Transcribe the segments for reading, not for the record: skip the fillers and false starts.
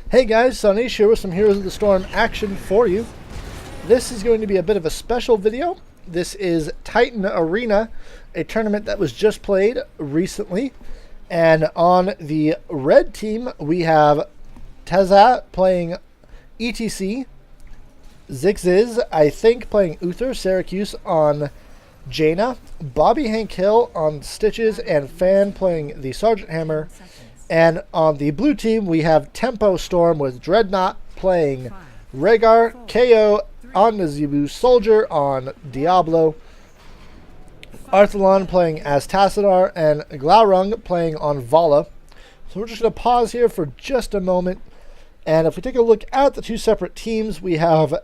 Hey guys, Sauniche here with some Heroes of the Storm action for you. This is going to be a bit of a special video. This is Titan Arena, a tournament that was just played recently. And on the red team, we have Teza playing ETC, Zigziz, I think, playing Uther, Syracuse on Jaina, Bobby Hank Hill on Stitches, and Fan playing the Sergeant Hammer. And on the blue team, we have Tempo Storm with Dreadnought playing Rhaegar, KO on Nazeebu, Soldier on Diablo, Arthalon playing as Tassadar, and Glaurung playing on Vala. So we're just going to pause here for just a moment. And if we take a look at the two separate teams, we have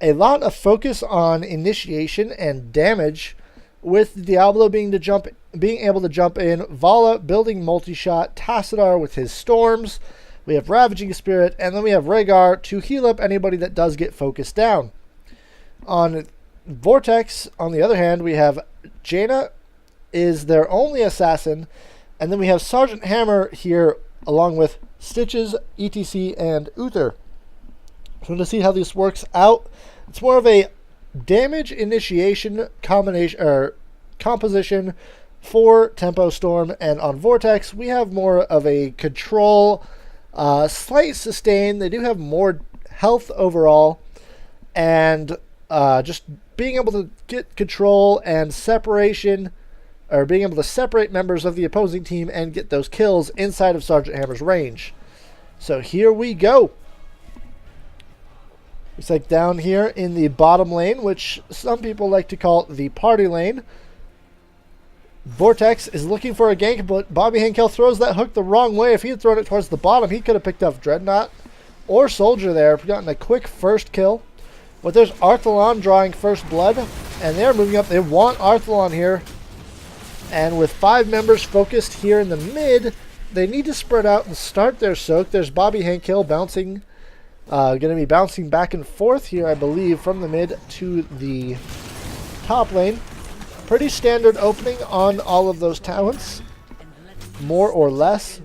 a lot of focus on initiation and damage, with Diablo being able to jump in, Vala building multi-shot, Tassadar with his storms, we have Ravaging Spirit, and then we have Rhaegar to heal up anybody that does get focused down. On Vortex, on the other hand, we have Jaina is their only assassin, and then we have Sergeant Hammer here along with Stitches, ETC, and Uther. So to see how this works out, it's more of a damage initiation combination or composition for Tempo Storm, and on Vortex we have more of a control, slight sustain. They do have more health overall, and just being able to get control and separation, or being able to separate members of the opposing team and get those kills inside of Sergeant Hammer's range. So here we go. It's like down here in the bottom lane, which some people like to call the party lane. Vortex is looking for a gank, but Bobby Hankel throws that hook the wrong way. If he had thrown it towards the bottom, he could have picked up Dreadnought or Soldier there, gotten a quick first kill. But there's Arthalon drawing first blood, and they're moving up. They want Arthalon here. And with 5 members focused here in the mid, they need to spread out and start their soak. There's Bobby Hankel bouncing. Going to be bouncing back and forth here, I believe, from the mid to the top lane. Pretty standard opening on all of those talents, more or less.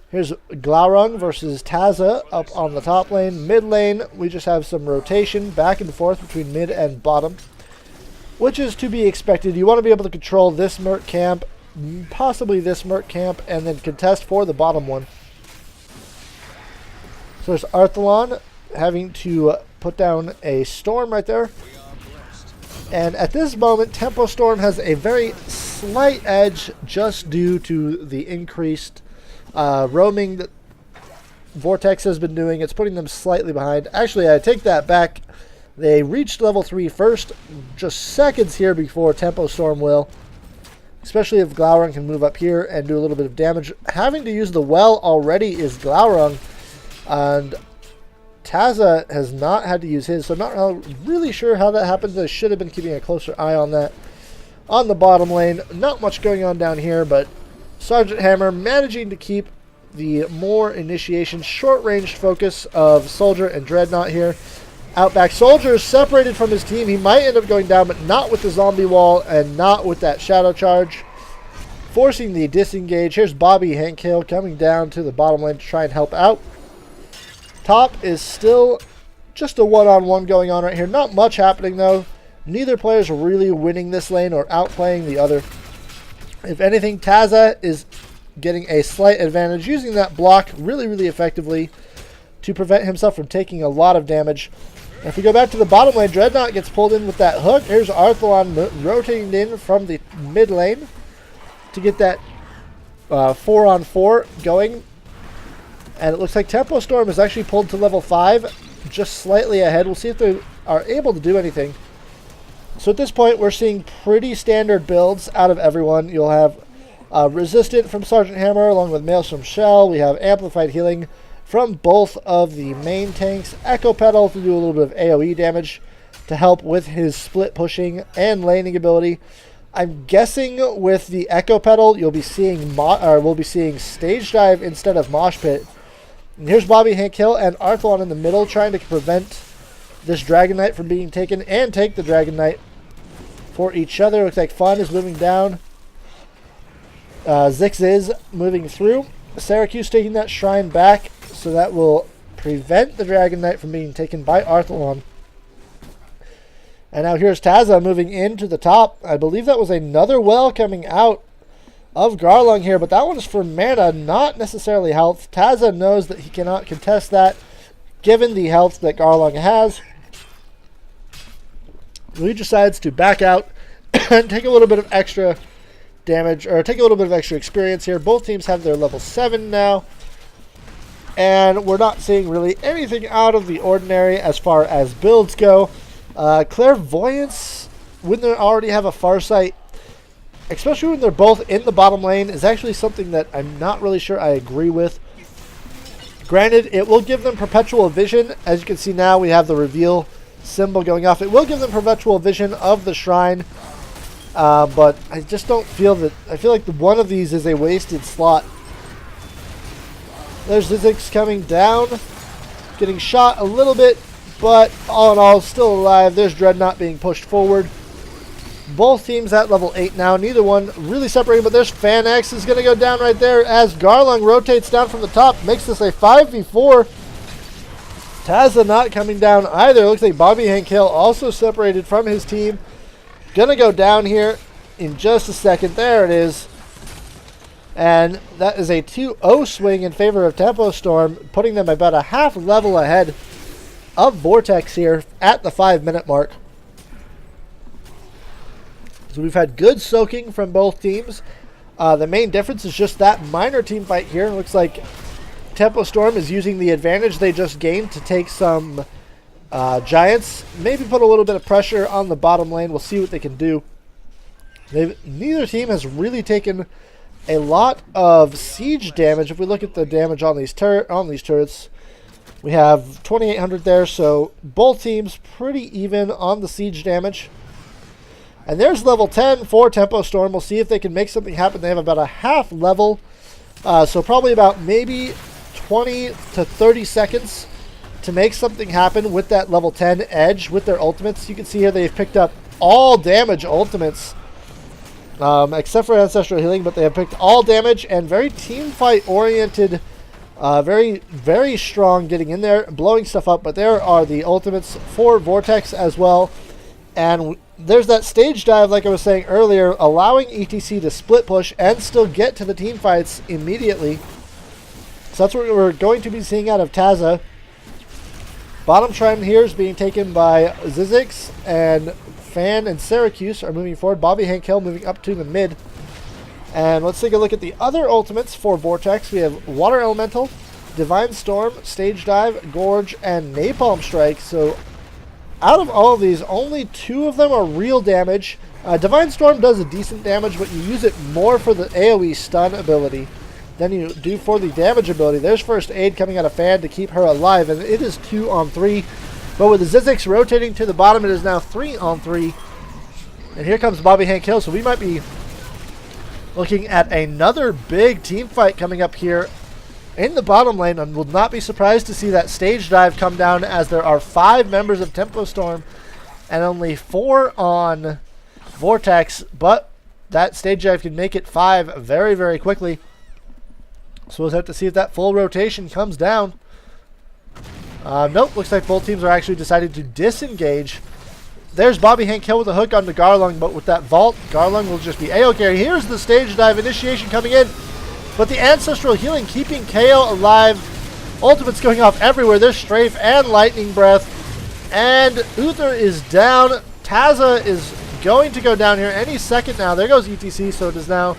Here's Glaurung versus Taza up on the top lane. Mid lane, we just have some rotation back and forth between mid and bottom, which is to be expected. You want to be able to control this Merc camp, possibly this Merc camp, and then contest for the bottom one. So there's Arthalon having to put down a storm right there. And at this moment, Tempo Storm has a very slight edge just due to the increased roaming that Vortex has been doing. It's putting them slightly behind. Actually, I take that back. They reached level 3 first, just seconds here before Tempo Storm will. Especially if Glaurung can move up here and do a little bit of damage. Having to use the well already is Glaurung. And Taza has not had to use his, so I'm not really sure how that happens. I should have been keeping a closer eye on that. On the bottom lane, not much going on down here, but Sergeant Hammer managing to keep the more initiation, short-range focus of Soldier and Dreadnought here. Outback Soldier is separated from his team. He might end up going down, but not with the zombie wall and not with that shadow charge, forcing the disengage. Here's Bobby Hankill coming down to the bottom lane to try and help out. Top is still just a one-on-one going on right here. Not much happening, though. Neither player is really winning this lane or outplaying the other. If anything, Taza is getting a slight advantage, using that block really, really effectively to prevent himself from taking a lot of damage. And if we go back to the bottom lane, Dreadnought gets pulled in with that hook. Here's Arthalon rotating in from the mid lane to get that 4-on-4 going. And it looks like Tempo Storm is actually pulled to level 5, just slightly ahead. We'll see if they are able to do anything. So at this point, we're seeing pretty standard builds out of everyone. You'll have Resistant from Sergeant Hammer, along with Maelstrom Shell. We have Amplified Healing from both of the main tanks. Echo Pedal to do a little bit of AoE damage to help with his split pushing and laning ability. I'm guessing with the Echo Pedal, you'll be seeing we'll be seeing Stage Dive instead of Mosh Pit. And here's Bobby Hankill and Arthalon in the middle, trying to prevent this Dragon Knight from being taken and take the Dragon Knight for each other. Looks like Fun is moving down. Zix is moving through. Syracuse taking that shrine back, so that will prevent the Dragon Knight from being taken by Arthalon. And now here's Taza moving into the top. I believe that was another well coming out of Garlung here, but that one's for mana, not necessarily health. Taza knows that he cannot contest that, given the health that Garlung has. He decides to back out and take a little bit of extra damage, or take a little bit of extra experience here. Both teams have their level 7 now, and we're not seeing really anything out of the ordinary as far as builds go. Clairvoyance, when they already have a Farsight, especially when they're both in the bottom lane, is actually something that I'm not really sure I agree with. Granted, it will give them perpetual vision. As you can see now, we have the reveal symbol going off. It will give them perpetual vision of the shrine, but I just don't feel that. I feel like one of these is a wasted slot. There's Zizix coming down, getting shot a little bit, but all in all, still alive. There's Dreadnought being pushed forward. Both teams at level 8 now. Neither one really separating, but there's Fan-X is going to go down right there as Garlung rotates down from the top. Makes this a 5v4. Taza not coming down either. Looks like Bobby Hank Hill also separated from his team. Going to go down here in just a second. There it is. And that is a 2-0 swing in favor of Tempo Storm, putting them about a half level ahead of Vortex here at the 5-minute mark. So we've had good soaking from both teams. The main difference is just that minor team fight here. It looks like Tempo Storm is using the advantage they just gained to take some Giants. Maybe put a little bit of pressure on the bottom lane. We'll see what they can do. Neither team has really taken a lot of siege damage. If we look at the damage on these turrets, we have 2,800 there, so both teams pretty even on the siege damage. And there's level 10 for Tempo Storm. We'll see if they can make something happen. They have about a half level, so probably about maybe 20 to 30 seconds to make something happen with that level 10 edge with their ultimates. You can see here they've picked up all damage ultimates, except for Ancestral Healing, but they have picked all damage and very team fight oriented. Very, very strong getting in there, blowing stuff up. But there are the ultimates for Vortex as well. And there's that stage dive, like I was saying earlier, allowing ETC to split push and still get to the team fights immediately. So that's what we're going to be seeing out of Taza. Bottom shrine here is being taken by Zizix, and Fan and Syracuse are moving forward. Bobby Hank Hill moving up to the mid. And let's take a look at the other ultimates for Vortex. We have Water Elemental, Divine Storm, Stage Dive, Gorge, and Napalm Strike. So out of all of these, only 2 of them are real damage. Divine Storm does a decent damage, but you use it more for the AoE stun ability than you do for the damage ability. There's First Aid coming out of Fan to keep her alive, and it is 2 on 3. But with the Zizix rotating to the bottom, it is now 3 on 3. And here comes Bobby Hank Hill, so we might be looking at another big team fight coming up here in the bottom lane, and will not be surprised to see that stage dive come down, as there are 5 members of Tempo Storm and only 4 on Vortex, but that stage dive can make it 5 very, very quickly. So we'll have to see if that full rotation comes down. Nope, looks like both teams are actually deciding to disengage. There's Bobby Hank Hill with a hook onto Garlung, but with that vault, Garlung will just be A-OK. Here's the stage dive initiation coming in, but the Ancestral Healing keeping KO alive. Ultimates going off everywhere. There's Strafe and Lightning Breath, and Uther is down. Taza is going to go down here any second now. There goes ETC, so it is now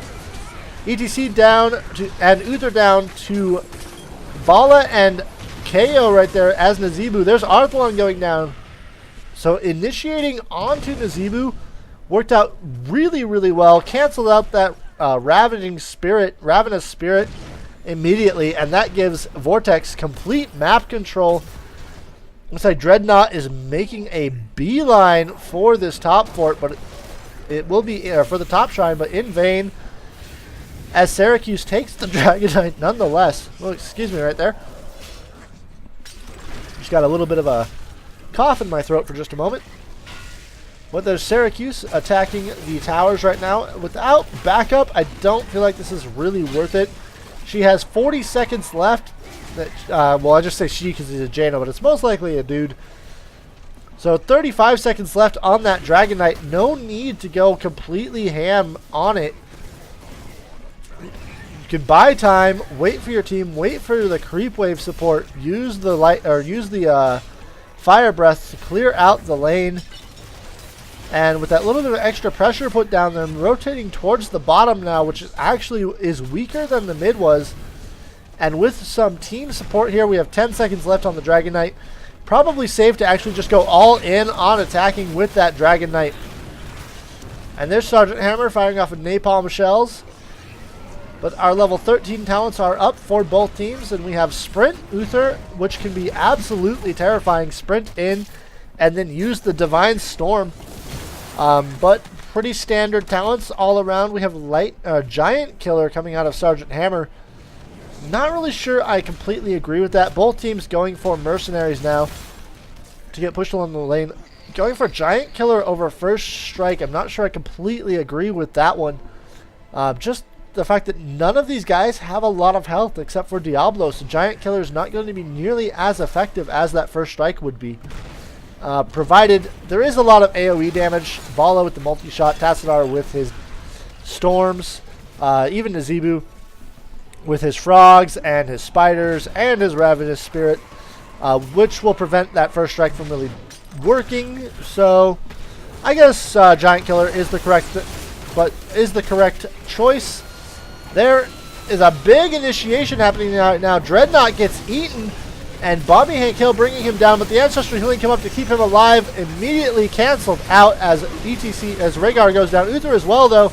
ETC down to, and Uther down to Vala and KO right there as Nazeebu. There's Arthalon going down. So initiating onto Nazeebu worked out really, really well. Canceled out that Ravenous Spirit immediately, and that gives Vortex complete map control. Looks like Dreadnought is making a beeline for this top fort, but it will be for the top shrine, but in vain, as Syracuse takes the Dragon Knight nonetheless. Well, excuse me right there. Just got a little bit of a cough in my throat for just a moment. But there's Syracuse attacking the towers right now. Without backup, I don't feel like this is really worth it. She has 40 seconds left. well, I just say she because he's a Jano, but it's most likely a dude. So 35 seconds left on that Dragon Knight. No need to go completely ham on it. You can buy time, wait for your team, wait for the creep wave support, use the light or use the fire breath to clear out the lane. And with that little bit of extra pressure put down, them rotating towards the bottom now, which is weaker than the mid was. And with some team support here, we have 10 seconds left on the Dragon Knight. Probably safe to actually just go all in on attacking with that Dragon Knight. And there's Sergeant Hammer firing off of napalm shells. But our level 13 talents are up for both teams, and we have Sprint, Uther, which can be absolutely terrifying. Sprint in, and then use the Divine Storm. But pretty standard talents all around. We have Giant Killer coming out of Sergeant Hammer. Not really sure I completely agree with that. Both teams going for Mercenaries now to get pushed along the lane. Going for Giant Killer over First Strike, I'm not sure I completely agree with that one. Just the fact that none of these guys have a lot of health except for Diablo, so Giant Killer is not going to be nearly as effective as that First Strike would be. Provided there is a lot of AoE damage. Vala with the multi-shot, Tassadar with his storms, even Nazeebu with his frogs and his spiders and his ravenous spirit, which will prevent that First Strike from really working. So I guess Giant Killer is the correct choice. There is a big initiation happening right now. Dreadnought gets eaten, and Bobby Hankill bringing him down, but the Ancestral Healing come up to keep him alive, immediately canceled out as Rhaegar goes down. Uther as well, though.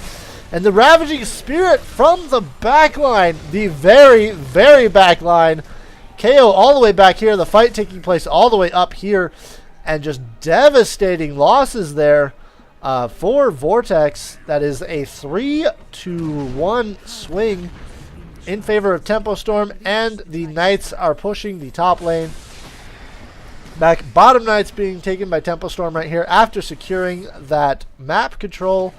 And the Ravaging Spirit from the back line, the very, very back line. KO all the way back here, the fight taking place all the way up here, and just devastating losses there for Vortex. That is a 3-1 swing in favor of Tempo Storm, and the Knights are pushing the top lane. Bottom Knights being taken by Tempo Storm right here after securing that map control,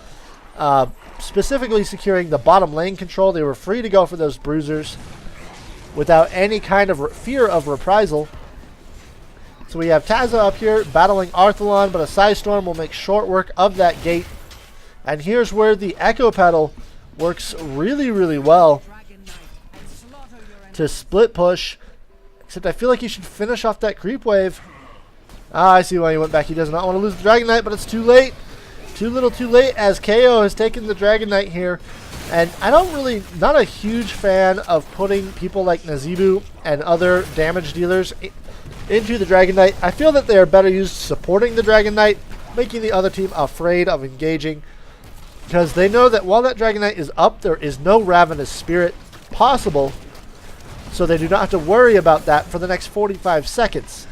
specifically securing the bottom lane control. They were free to go for those bruisers without any kind of fear of reprisal. So we have Tazza up here battling Arthalon, but a Psy Storm will make short work of that gate. And here's where the Echo Pedal works really, really well to split push, except I feel like he should finish off that creep wave. I see why he went back. He does not want to lose the Dragon Knight, but it's too late. Too little too late, as KO has taken the Dragon Knight here. And I not a huge fan of putting people like Nazeebu and other damage dealers into the Dragon Knight. I feel that they are better used supporting the Dragon Knight, making the other team afraid of engaging, because they know that while that Dragon Knight is up, there is no Ravenous Spirit possible. So they do not have to worry about that for the next 45 seconds.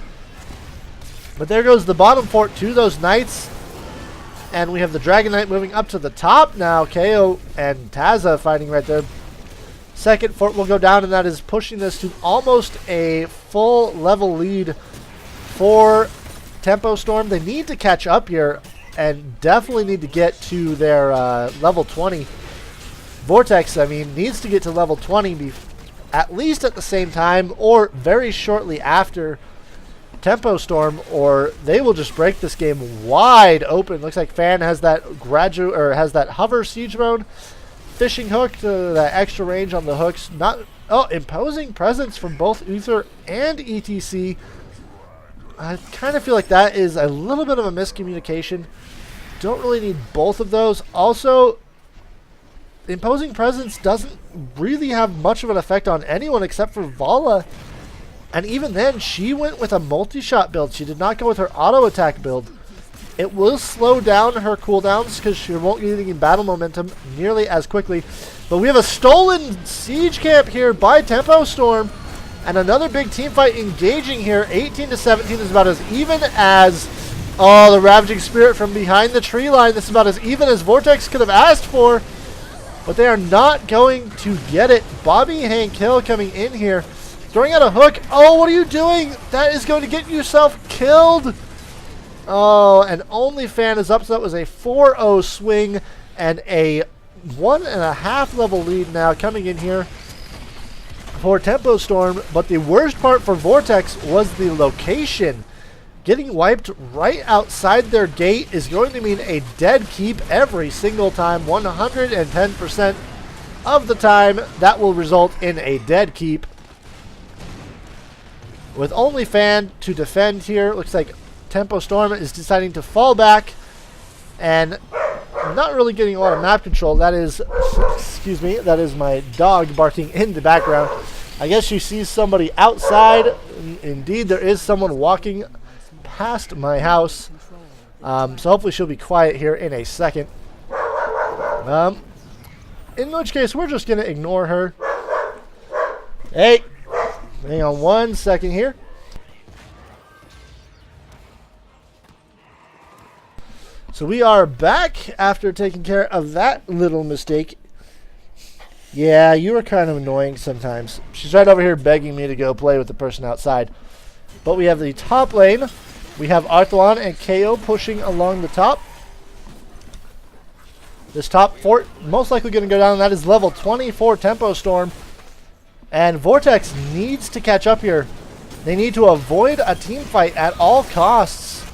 But there goes the bottom fort to those Knights. And we have the Dragon Knight moving up to the top now. KO and Tazza fighting right there. Second fort will go down, and that is pushing this to almost a full level lead for Tempo Storm. They need to catch up here and definitely need to get to their level 20. Vortex, I mean, needs to get to level 20 at least at the same time or very shortly after Tempo Storm, or they will just break this game wide open. Looks like Fan has that hover siege mode, fishing hook to that extra range on the hooks. Imposing presence from both Uther and ETC. I kind of feel like that is a little bit of a miscommunication. Don't really need both of those. Also, imposing presence doesn't really have much of an effect on anyone except for Vala. And even then, she went with a multi-shot build. She did not go with her auto-attack build. It will slow down her cooldowns because she won't be getting battle momentum nearly as quickly. But we have a stolen siege camp here by Tempo Storm. And another big team fight engaging here. 18-17 is about as even as... Oh, the Ravaging Spirit from behind the tree line. This is about as even as Vortex could have asked for. But they are not going to get it. Bobby Hankill coming in here. Throwing out a hook. Oh, what are you doing? That is going to get yourself killed. Oh, and only Fan is up. So that was a 4-0 swing and a 1.5 level lead now coming in here for Tempo Storm, but the worst part for Vortex was the location. Getting wiped right outside their gate is going to mean a dead keep every single time. 110% of the time, that will result in a dead keep. With only Fan to defend here, looks like Tempo Storm is deciding to fall back and not really getting a lot of map control. That is, excuse me, that is my dog barking in the background. I guess she sees somebody outside. Indeed, there is someone walking past my house. So hopefully she'll be quiet here in a second. In which case, we're just going to ignore her. Hey, hang on 1 second here. So we are back after taking care of that little mistake. Yeah, you are kind of annoying sometimes. She's right over here begging me to go play with the person outside. But we have the top lane. We have Arthlon and KO pushing along the top. This top fort most likely going to go down. That is level 24 Tempo Storm. And Vortex needs to catch up here. They need to avoid a team fight at all costs.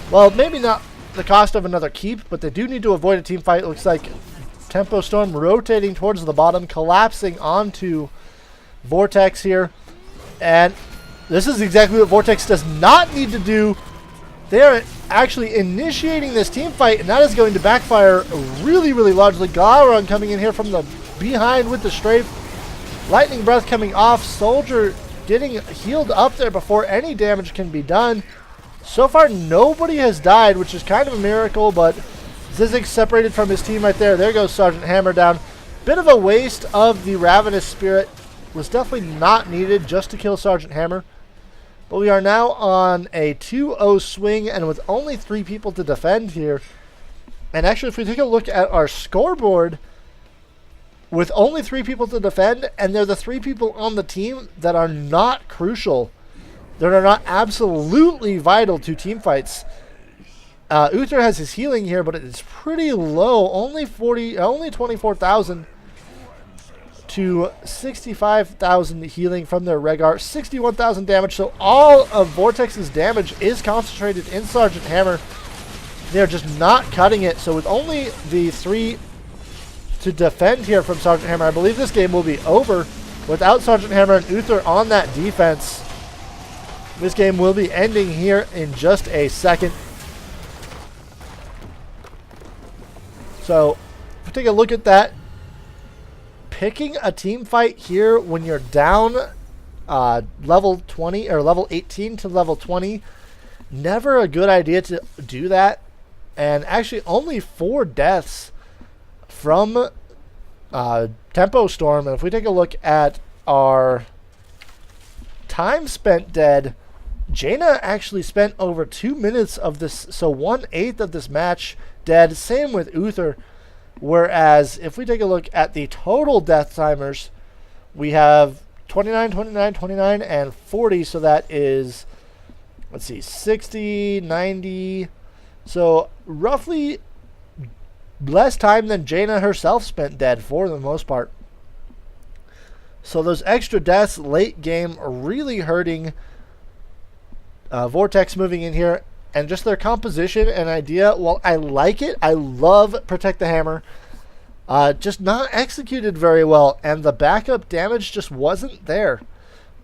Well, maybe not the cost of another keep, but they do need to avoid a team fight. It looks like Tempo Storm rotating towards the bottom, collapsing onto Vortex here. And this is exactly what Vortex does not need to do. They are actually initiating this team fight, and that is going to backfire really, really largely. Glaurung coming in here from the behind with the strafe. Lightning Breath coming off. Soldier getting healed up there before any damage can be done. So far, nobody has died, which is kind of a miracle, but Zizix separated from his team right there. There goes Sergeant Hammer down. Bit of a waste of the Ravenous Spirit. Was definitely not needed just to kill Sergeant Hammer. But we are now on a 2-0 swing, and with only 3 people to defend here. And actually, if we take a look at our scoreboard, with only 3 people to defend, and they're the 3 people on the team that are not crucial, that are not absolutely vital to team fights. Uther has his healing here, but it's pretty low. Only 24,000 to 65,000 healing from their Rehgar. 61,000 damage. So all of Vortex's damage is concentrated in Sergeant Hammer. They're just not cutting it. So with only the 3 to defend here from Sergeant Hammer, I believe this game will be over. Without Sergeant Hammer and Uther on that defense, this game will be ending here in just a second. So, if we take a look at that, picking a team fight here when you're down level 20 or level 18 to level 20, never a good idea to do that. And actually, only 4 deaths from Tempo Storm. And if we take a look at our time spent dead, Jaina actually spent over 2 minutes of this, so 1/8 of this match dead. Same with Uther. Whereas if we take a look at the total death timers, we have 29, 29, 29, and 40. So that is, let's see, 60, 90. So roughly less time than Jaina herself spent dead for the most part. So those extra deaths late game are really hurting Vortex moving in here, and just their composition and idea, well, I like it. I love Protect the Hammer. Just not executed very well, and the backup damage just wasn't there.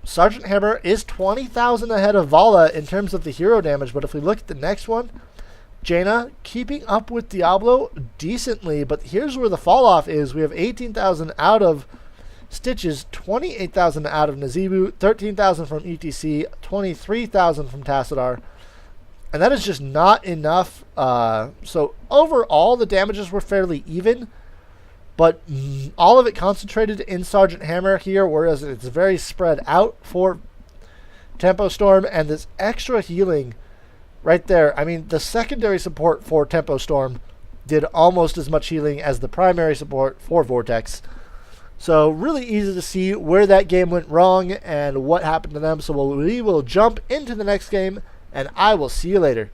Sergeant Hammer is 20,000 ahead of Vala in terms of the hero damage, but if we look at the next one, Jaina keeping up with Diablo decently, but here's where the fall off is. We have 18,000 out of Stitches, 28,000 out of Nazeebu, 13,000 from ETC, 23,000 from Tassadar. And that is just not enough. So overall, the damages were fairly even. But all of it concentrated in Sergeant Hammer here, whereas it's very spread out for Tempo Storm. And this extra healing right there. I mean, the secondary support for Tempo Storm did almost as much healing as the primary support for Vortex. So really easy to see where that game went wrong and what happened to them. So we will jump into the next game, and I will see you later.